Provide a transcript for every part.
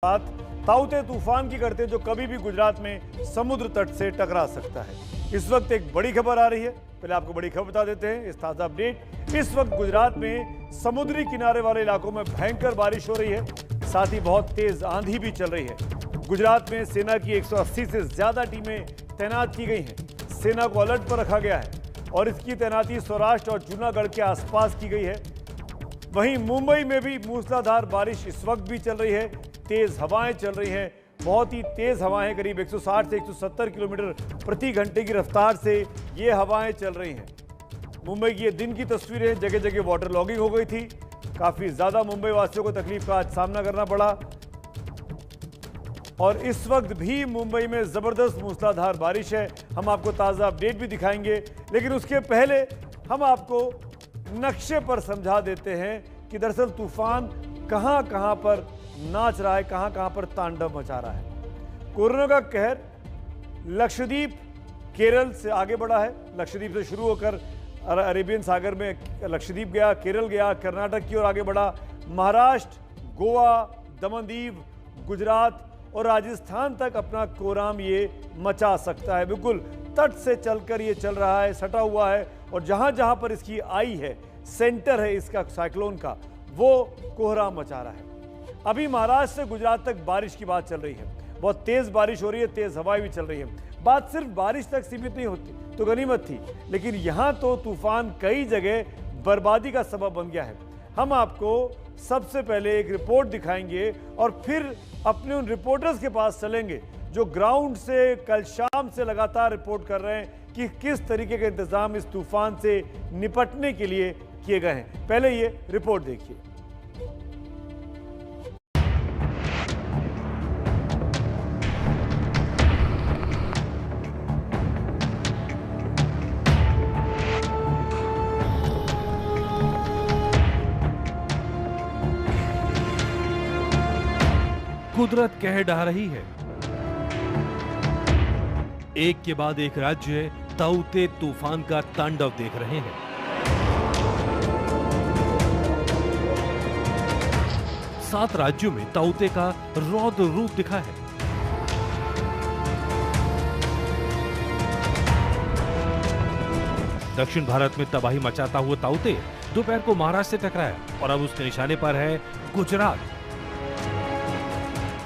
बात ताउते तूफान की करते जो कभी भी गुजरात में समुद्र तट से टकरा सकता है। इस वक्त एक बड़ी खबर आ रही है। पहले आपको बड़ी खबर बता देते हैं। इस ताज़ा अपडेट, इस वक्त गुजरात में समुद्री किनारे वाले इलाकों में भयंकर बारिश हो रही है, साथ ही बहुत तेज आंधी भी चल रही है। गुजरात में सेना की 180 से ज्यादा टीमें तैनात की गई हैं। सेना को अलर्ट पर रखा गया है और इसकी तैनाती सौराष्ट्र और जूनागढ़ के आसपास की गई है। वहीं मुंबई में भी मूसलाधार बारिश इस वक्त भी चल रही है। तेज हवाएं चल रही हैं, बहुत ही तेज हवाएं, करीब 160 से 170 किलोमीटर प्रति घंटे की रफ्तार से ये हवाएं चल रही हैं। मुंबई की ये दिन की तस्वीरें, जगह जगह वाटर लॉगिंग हो गई थी। काफी ज्यादा मुंबई वासियों को तकलीफ का आज सामना करना पड़ा और इस वक्त भी मुंबई में जबरदस्त मूसलाधार बारिश है। हम आपको ताजा अपडेट भी दिखाएंगे, लेकिन उसके पहले हम आपको नक्शे पर समझा देते हैं कि दरअसल तूफान कहां कहां पर नाच रहा है, कहां कहां पर तांडव मचा रहा है। कोरोना का कहर लक्षद्वीप केरल से आगे बढ़ा है। लक्षद्वीप से शुरू होकर अरेबियन सागर में लक्षद्वीप गया, केरल गया, कर्नाटक की ओर आगे बढ़ा। महाराष्ट्र, गोवा, दमन-दीव, गुजरात और राजस्थान तक अपना कोराम ये मचा सकता है। बिल्कुल तट से चलकर ये चल रहा है, सटा हुआ है और जहां जहां पर इसकी आई है, सेंटर है इसका साइक्लोन का, वो कोहराम मचा रहा है। अभी महाराष्ट्र से गुजरात तक बारिश की बात चल रही है। बहुत तेज बारिश हो रही है, तेज हवाएं भी चल रही है। बात सिर्फ बारिश तक सीमित नहीं होती तो गनीमत थी, लेकिन यहां तो तूफान कई जगह बर्बादी का सबब बन गया है। हम आपको सबसे पहले एक रिपोर्ट दिखाएंगे और फिर अपने उन रिपोर्टर्स के पास चलेंगे जो ग्राउंड से कल शाम से लगातार रिपोर्ट कर रहे हैं कि किस तरीके के इंतजाम इस तूफान से निपटने के लिए किए गए हैं। पहले ये रिपोर्ट देखिए। कुदरत कह ढा रही है। एक के बाद एक राज्य ताउते तूफान का तांडव देख रहे हैं। सात राज्यों में ताउते का रौद्र रूप दिखा है। दक्षिण भारत में तबाही मचाता हुआ ताउते दोपहर को महाराष्ट्र से टकराया और अब उसके निशाने पर है गुजरात।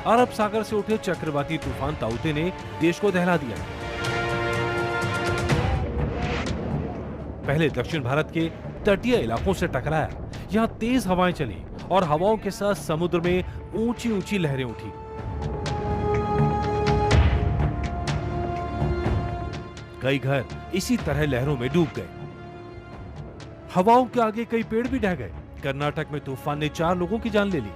अरब सागर से उठे चक्रवाती तूफान ताउते ने देश को दहला दिया। पहले दक्षिण भारत के तटीय इलाकों से टकराया। यहां तेज हवाएं चली और हवाओं के साथ समुद्र में ऊंची ऊंची लहरें उठी। कई घर इसी तरह लहरों में डूब गए। हवाओं के आगे कई पेड़ भी ढह गए। कर्नाटक में तूफान ने 4 लोगों की जान ले ली।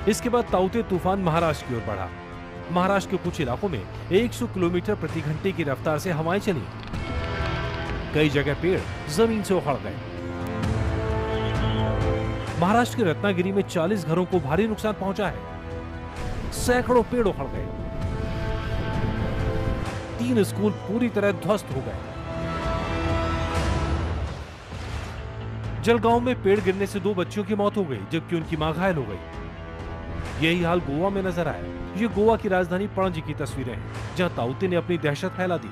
इसके बाद ताउते तूफान महाराष्ट्र की ओर बढ़ा। महाराष्ट्र के कुछ इलाकों में 100 किलोमीटर प्रति घंटे की रफ्तार से हवाएं चली। कई जगह पेड़ जमीन से उखड़ गए। महाराष्ट्र के रत्नागिरी में 40 घरों को भारी नुकसान पहुंचा है। सैकड़ों पेड़ उखड़ गए। 3 स्कूल पूरी तरह ध्वस्त हो गए। जलगांव में पेड़ गिरने से 2 बच्चियों की मौत हो गई, जबकि उनकी मां घायल हो गई। यही हाल गोवा में नजर आया। ये गोवा की राजधानी पणजी की तस्वीरें हैं, जहां ताउते ने अपनी दहशत फैला दी।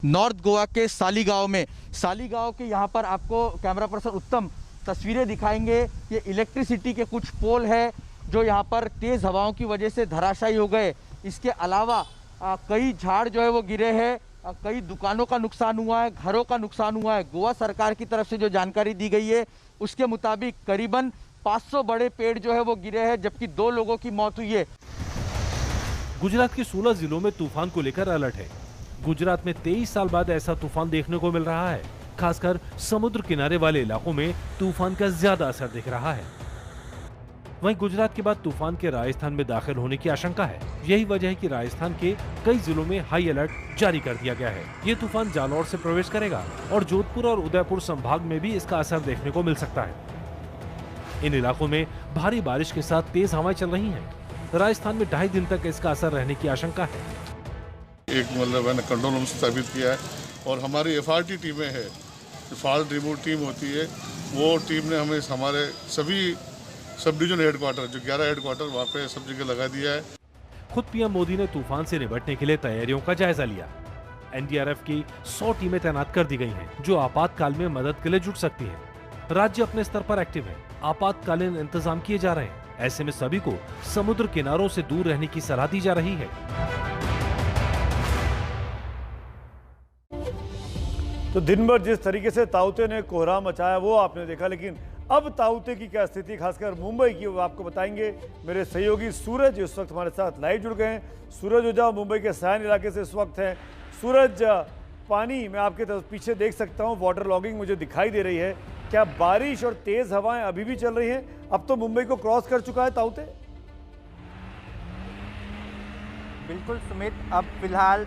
नॉर्थ गोवा के सालीगांव के यहाँ पर आपको कैमरा पर्सन उत्तम तस्वीरें दिखाएंगे। ये इलेक्ट्रिसिटी के कुछ पोल है जो यहाँ पर तेज हवाओं की वजह से धराशायी हो गए। इसके अलावा कई झाड़ जो है वो गिरे हैं, कई दुकानों का नुकसान हुआ है, घरों का नुकसान हुआ है। गोवा सरकार की तरफ से जो जानकारी दी गई है उसके मुताबिक करीबन 500 बड़े पेड़ जो है वो गिरे हैं, जबकि 2 लोगों की मौत हुई है। गुजरात के 16 जिलों में तूफान को लेकर अलर्ट है। गुजरात में 23 साल बाद ऐसा तूफान देखने को मिल रहा है। खासकर समुद्र किनारे वाले इलाकों में तूफान का ज्यादा असर दिख रहा है। वहीं गुजरात के बाद तूफान के राजस्थान में दाखिल होने की आशंका है। यही वजह है कि राजस्थान के कई जिलों में हाई अलर्ट जारी कर दिया गया है। ये तूफान जालौर से प्रवेश करेगा और जोधपुर और उदयपुर संभाग में भी इसका असर देखने को मिल सकता है। इन इलाकों में भारी बारिश के साथ तेज हवाएं चल रही हैं। राजस्थान में 2.5 दिन तक इसका असर रहने की आशंका है। एक मैंने कंट्रोल रूम स्थापित किया है और हमारी FRT टीमें हैं, फॉल्ट रिमूव टीम होती है, वो टीम ने हमें हमारे सभी सब डिवीजन हेडक्वार्टर जो 11 हेडक्वार्टर वहाँ पे सब जगह लगा दिया है। खुद पीएम मोदी ने तूफान से निपटने के लिए तैयारियों का जायजा लिया। एनडीआरएफ की 100 टीमें तैनात कर दी गई हैं, जो आपातकाल में मदद के लिए जुट सकती हैं। राज्य अपने स्तर पर एक्टिव है, आपातकालीन इंतजाम किए जा रहे हैं। ऐसे में सभी को समुद्र किनारों से दूर रहने की सलाह दी जा रही है। तो दिन भर जिस तरीके से ताउते ने कोहराम मचाया वो आपने देखा, लेकिन अब ताउते की क्या स्थिति, खासकर मुंबई की, वो आपको बताएंगे मेरे सहयोगी सूरज इस वक्त हमारे साथ लाइव जुड़ गए हैं। सूरज ओझा मुंबई के सायन इलाके से इस वक्त हैं। सूरज, पानी मैं आपके पीछे देख सकता हूँ, वाटर लॉगिंग मुझे दिखाई दे रही है। क्या बारिश और तेज हवाएं अभी भी चल रही हैं? अब तो मुंबई को क्रॉस कर चुका है ताउते। बिल्कुल सुमित, अब फिलहाल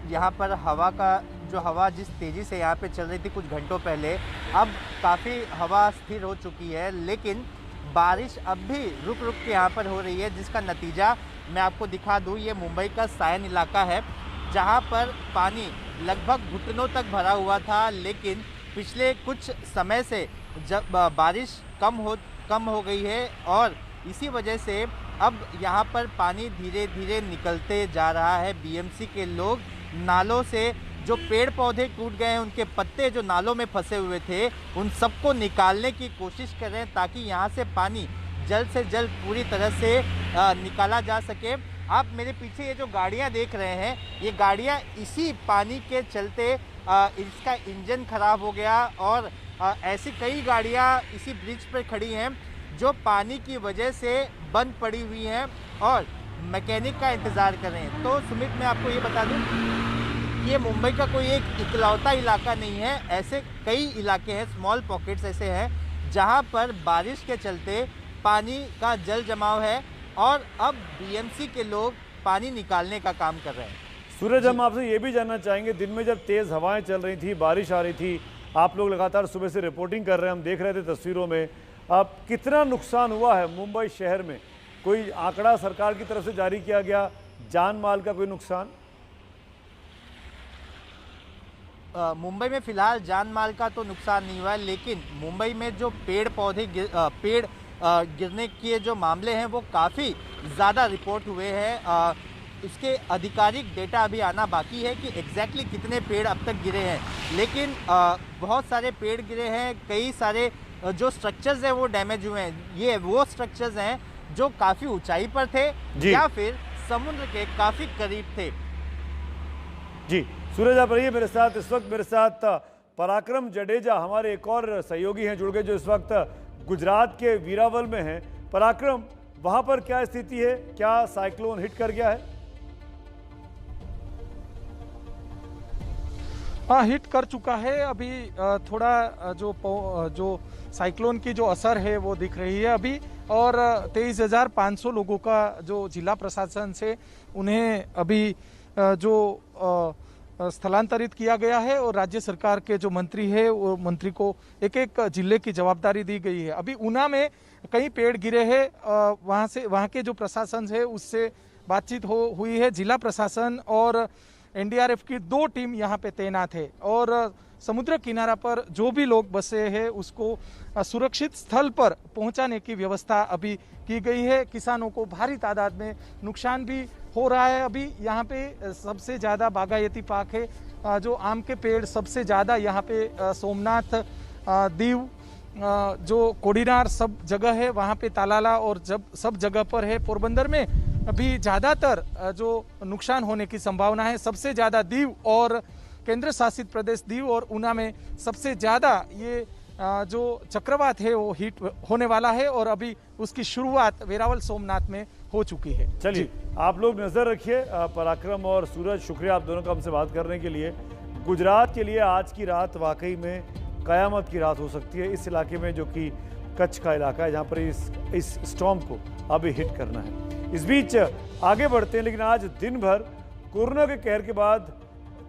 यहाँ पर हवा जिस तेज़ी से यहाँ पे चल रही थी कुछ घंटों पहले, अब काफ़ी हवा स्थिर हो चुकी है, लेकिन बारिश अब भी रुक रुक के यहाँ पर हो रही है, जिसका नतीजा मैं आपको दिखा दूँ। ये मुंबई का सायन इलाका है, जहाँ पर पानी लगभग घुटनों तक भरा हुआ था, लेकिन पिछले कुछ समय से जब बारिश कम हो गई है और इसी वजह से अब यहाँ पर पानी धीरे धीरे निकलते जा रहा है। बीएमसी के लोग नालों से जो पेड़ पौधे टूट गए हैं, उनके पत्ते जो नालों में फंसे हुए थे, उन सबको निकालने की कोशिश कर रहे हैं, ताकि यहाँ से पानी जल्द से जल्द पूरी तरह से निकाला जा सके। आप मेरे पीछे ये जो गाड़ियाँ देख रहे हैं, ये गाड़ियाँ इसी पानी के चलते इसका इंजन खराब हो गया और ऐसी कई गाड़ियाँ इसी ब्रिज पर खड़ी हैं जो पानी की वजह से बंद पड़ी हुई हैं और मैकेनिक का इंतज़ार कर रहे हैं। तो सुमित, मैं आपको ये बता दूं, ये मुंबई का कोई एक इकलौता इलाका नहीं है, ऐसे कई इलाके हैं, स्मॉल पॉकेट्स ऐसे हैं जहां पर बारिश के चलते पानी का जल जमाव है और अब बीएमसी के लोग पानी निकालने का काम कर रहे हैं। सूरज, हम आपसे ये भी जानना चाहेंगे, दिन में जब तेज़ हवाएं चल रही थी, बारिश आ रही थी, आप लोग लगातार सुबह से रिपोर्टिंग कर रहे हैं, हम देख रहे थे तस्वीरों में, अब कितना नुकसान हुआ है मुंबई शहर में? कोई आंकड़ा सरकार की तरफ से जारी किया गया, जान माल का कोई नुकसान? मुंबई में फिलहाल जान माल का तो नुकसान नहीं हुआ है, लेकिन मुंबई में जो पेड़ पौधे गिरने के जो मामले हैं वो काफ़ी ज़्यादा रिपोर्ट हुए हैं। इसके आधिकारिक डेटा अभी आना बाकी है कि एग्जैक्टली कितने पेड़ अब तक गिरे हैं, लेकिन बहुत सारे पेड़ गिरे हैं, कई सारे जो स्ट्रक्चर्स हैं वो डैमेज हुए हैं। ये वो स्ट्रक्चर्स हैं जो काफ़ी ऊंचाई पर थे या फिर समुद्र के काफ़ी करीब थे। जी सूरज, आप रहिए मेरे साथ। इस वक्त मेरे साथ पराक्रम जडेजा हमारे एक और सहयोगी हैं जुड़ गए, जो इस वक्त गुजरात के वीरावल में हैं। पराक्रम, वहां पर क्या स्थिति है? क्या साइक्लोन हिट कर गया है? हाँ, हिट कर चुका है। अभी थोड़ा जो साइक्लोन की जो असर है वो दिख रही है अभी, और 23,500 लोगों का जो जिला प्रशासन से उन्हें अभी जो स्थलांतरित किया गया है, और राज्य सरकार के जो मंत्री है वो मंत्री को एक एक जिले की जवाबदारी दी गई है। अभी ऊना में कई पेड़ गिरे हैं, वहाँ के जो प्रशासन है उससे बातचीत हुई है। जिला प्रशासन और एनडीआरएफ की 2 टीम यहाँ पे तैनात है, और समुद्र किनारा पर जो भी लोग बसे हैं उसको सुरक्षित स्थल पर पहुंचाने की व्यवस्था अभी की गई है। किसानों को भारी तादाद में नुकसान भी हो रहा है। अभी यहाँ पे सबसे ज़्यादा बागायती पाक है, जो आम के पेड़ सबसे ज़्यादा यहाँ पे सोमनाथ, दीव, जो कोडीनार सब जगह है वहाँ पे, तालाला और सब जगह पर है। पोरबंदर में अभी ज़्यादातर जो नुकसान होने की संभावना है, सबसे ज़्यादा दीव और केंद्र शासित प्रदेश दीव और ऊना में सबसे ज़्यादा ये जो चक्रवात है वो हिट होने वाला है, और अभी उसकी शुरुआत वेरावल सोमनाथ में हो चुकी है। चलिए, आप लोग नजर रखिए। पराक्रम और सूरज, शुक्रिया आप दोनों का हमसे बात करने के लिए। गुजरात के लिए आज की रात वाकई में कयामत की रात हो सकती है इस इलाके में, जो कि कच्छ का इलाका है, जहाँ पर इस स्टॉर्म को अभी हिट करना है। इस बीच आगे बढ़ते हैं, लेकिन आज दिन भर कोरोना के कहर के बाद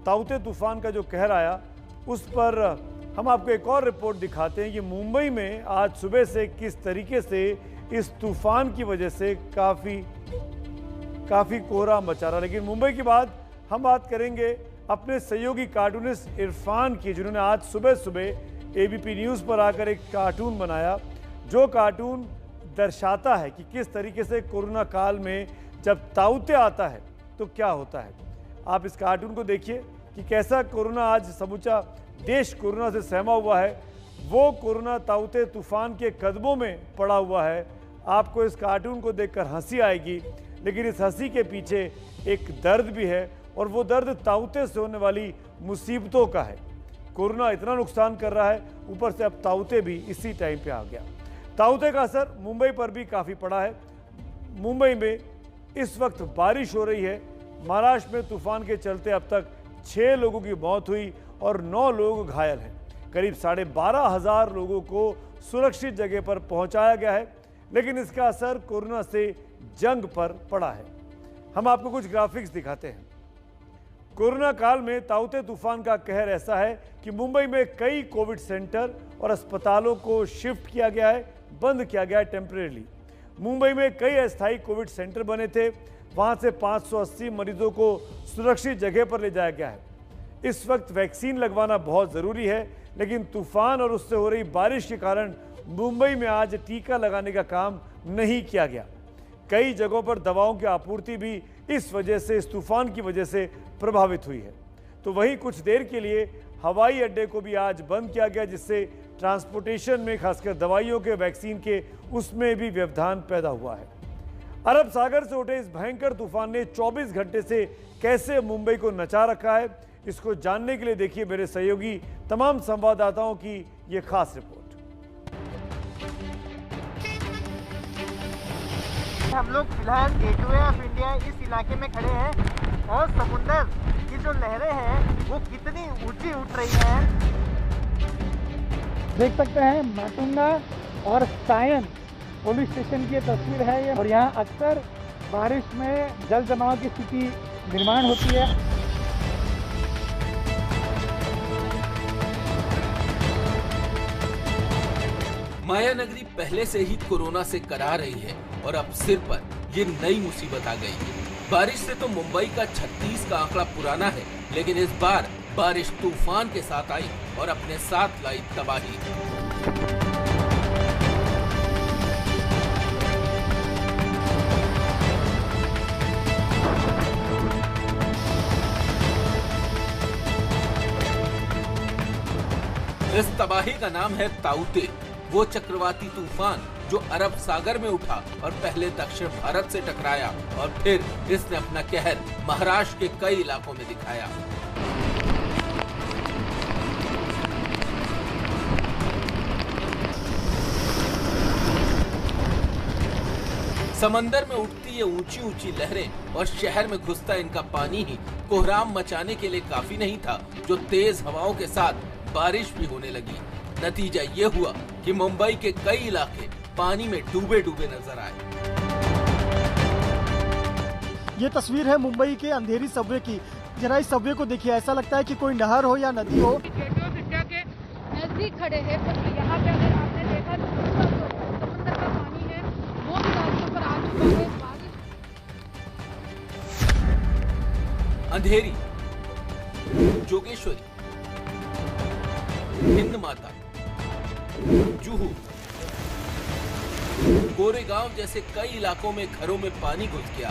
ताउते तूफान का जो कहर आया, उस पर हम आपको एक और रिपोर्ट दिखाते हैं कि मुंबई में आज सुबह से किस तरीके से इस तूफान की वजह से काफ़ी कोहरा मचा रहा। लेकिन मुंबई के बाद हम बात करेंगे अपने सहयोगी कार्टूनिस्ट इरफान की, जिन्होंने आज सुबह सुबह एबीपी न्यूज़ पर आकर एक कार्टून बनाया, जो कार्टून दर्शाता है कि किस तरीके से कोरोना काल में जब ताउते आता है तो क्या होता है। आप इस कार्टून को देखिए कि कैसा कोरोना आज समूचा देश कोरोना से सहमा हुआ है। वो कोरोना ताउते तूफान के कदमों में पड़ा हुआ है। आपको इस कार्टून को देखकर हंसी आएगी, लेकिन इस हंसी के पीछे एक दर्द भी है, और वो दर्द ताउते से होने वाली मुसीबतों का है। कोरोना इतना नुकसान कर रहा है, ऊपर से अब ताउते भी इसी टाइम पे आ गया। ताउते का असर मुंबई पर भी काफ़ी पड़ा है। मुंबई में इस वक्त बारिश हो रही है। महाराष्ट्र में तूफान के चलते अब तक 6 लोगों की मौत हुई और 9 लोग घायल हैं। करीब 12,500 लोगों को सुरक्षित जगह पर पहुंचाया गया है, लेकिन इसका असर कोरोना से जंग पर पड़ा है। हम आपको कुछ ग्राफिक्स दिखाते हैं। कोरोना काल में ताउते तूफान का कहर ऐसा है कि मुंबई में कई कोविड सेंटर और अस्पतालों को शिफ्ट किया गया है, बंद किया गया है टेम्परेरी। मुंबई में कई अस्थायी कोविड सेंटर बने थे, वहां से 580 मरीजों को सुरक्षित जगह पर ले जाया गया है। इस वक्त वैक्सीन लगवाना बहुत ज़रूरी है, लेकिन तूफान और उससे हो रही बारिश के कारण मुंबई में आज टीका लगाने का काम नहीं किया गया। कई जगहों पर दवाओं की आपूर्ति भी इस वजह से, इस तूफान की वजह से प्रभावित हुई है। तो वहीं कुछ देर के लिए हवाई अड्डे को भी आज बंद किया गया, जिससे ट्रांसपोर्टेशन में, खासकर दवाइयों के, वैक्सीन के, उसमें भी व्यवधान पैदा हुआ है। अरब सागर से उठे इस भयंकर तूफान ने 24 घंटे से कैसे मुंबई को नचा रखा है, इसको जानने के लिए देखिए मेरे सहयोगी तमाम संवाददाताओं की ये खास रिपोर्ट। हम लोग फिलहाल गेटवे ऑफ इंडिया इस इलाके में खड़े हैं और समुंदर की जो लहरें हैं वो कितनी ऊंची उठ रही हैं। देख सकते हैं माटुंगा और सायन पुलिस स्टेशन की तस्वीर है ये, और यहाँ अक्सर बारिश में जल जमाव की स्थिति निर्माण होती है। माया नगरी पहले से ही कोरोना से करा रही है और अब सिर पर ये नई मुसीबत आ गई है। बारिश से तो मुंबई का 36 का आंकड़ा पुराना है, लेकिन इस बार बारिश तूफान के साथ आई और अपने साथ लाई तबाही। इस तबाही का नाम है ताउते, वो चक्रवाती तूफान जो अरब सागर में उठा और पहले दक्षिण भारत से टकराया और फिर इसने अपना कहर महाराष्ट्र के कई इलाकों में दिखाया। समंदर में उठती ये ऊंची ऊंची लहरें और शहर में घुसता इनका पानी ही कोहराम मचाने के लिए काफी नहीं था, जो तेज हवाओं के साथ बारिश भी होने लगी। नतीजा ये हुआ कि मुंबई के कई इलाके पानी में डूबे डूबे नजर आए। ये तस्वीर है मुंबई के अंधेरी सबवे की। जरा इस सबवे को देखिए, ऐसा लगता है कि कोई नहर हो या नदी हो। गेटवे ऑफ इंडिया के नजदीक खड़े हैं, तो यहाँ पे अगर आपने देखा तो समुद्र का पानी है वो भी रास्तों पर आ चुका है। अंधेरी, जोगेश्वरी, हिंद माता, जुहू, गोरेगांव जैसे कई इलाकों में घरों में पानी घुस गया।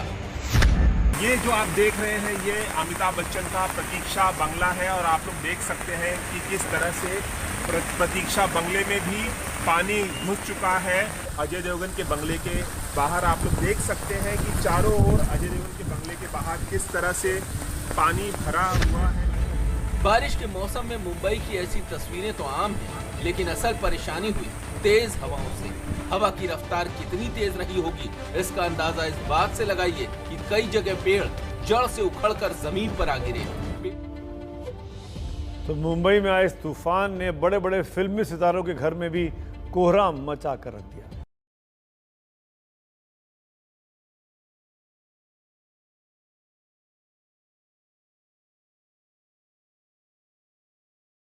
ये जो आप देख रहे हैं ये अमिताभ बच्चन का प्रतीक्षा बंगला है और आप लोग देख सकते हैं कि किस तरह से प्रतीक्षा बंगले में भी पानी घुस चुका है। अजय देवगन के बंगले के बाहर आप लोग देख सकते हैं कि चारों ओर अजय देवगन के बंगले के बाहर किस तरह से पानी भरा हुआ है। बारिश के मौसम में मुंबई की ऐसी तस्वीरें तो आम हैं, लेकिन असल परेशानी हुई तेज हवाओं से। हवा की रफ्तार कितनी तेज रही होगी, इसका अंदाजा इस बात से लगाइए कि कई जगह पेड़ जड़ से उखड़कर जमीन पर आ गिरे। तो मुंबई में आए इस तूफान ने बड़े बड़े फिल्मी सितारों के घर में भी कोहराम मचा कर रख दिया।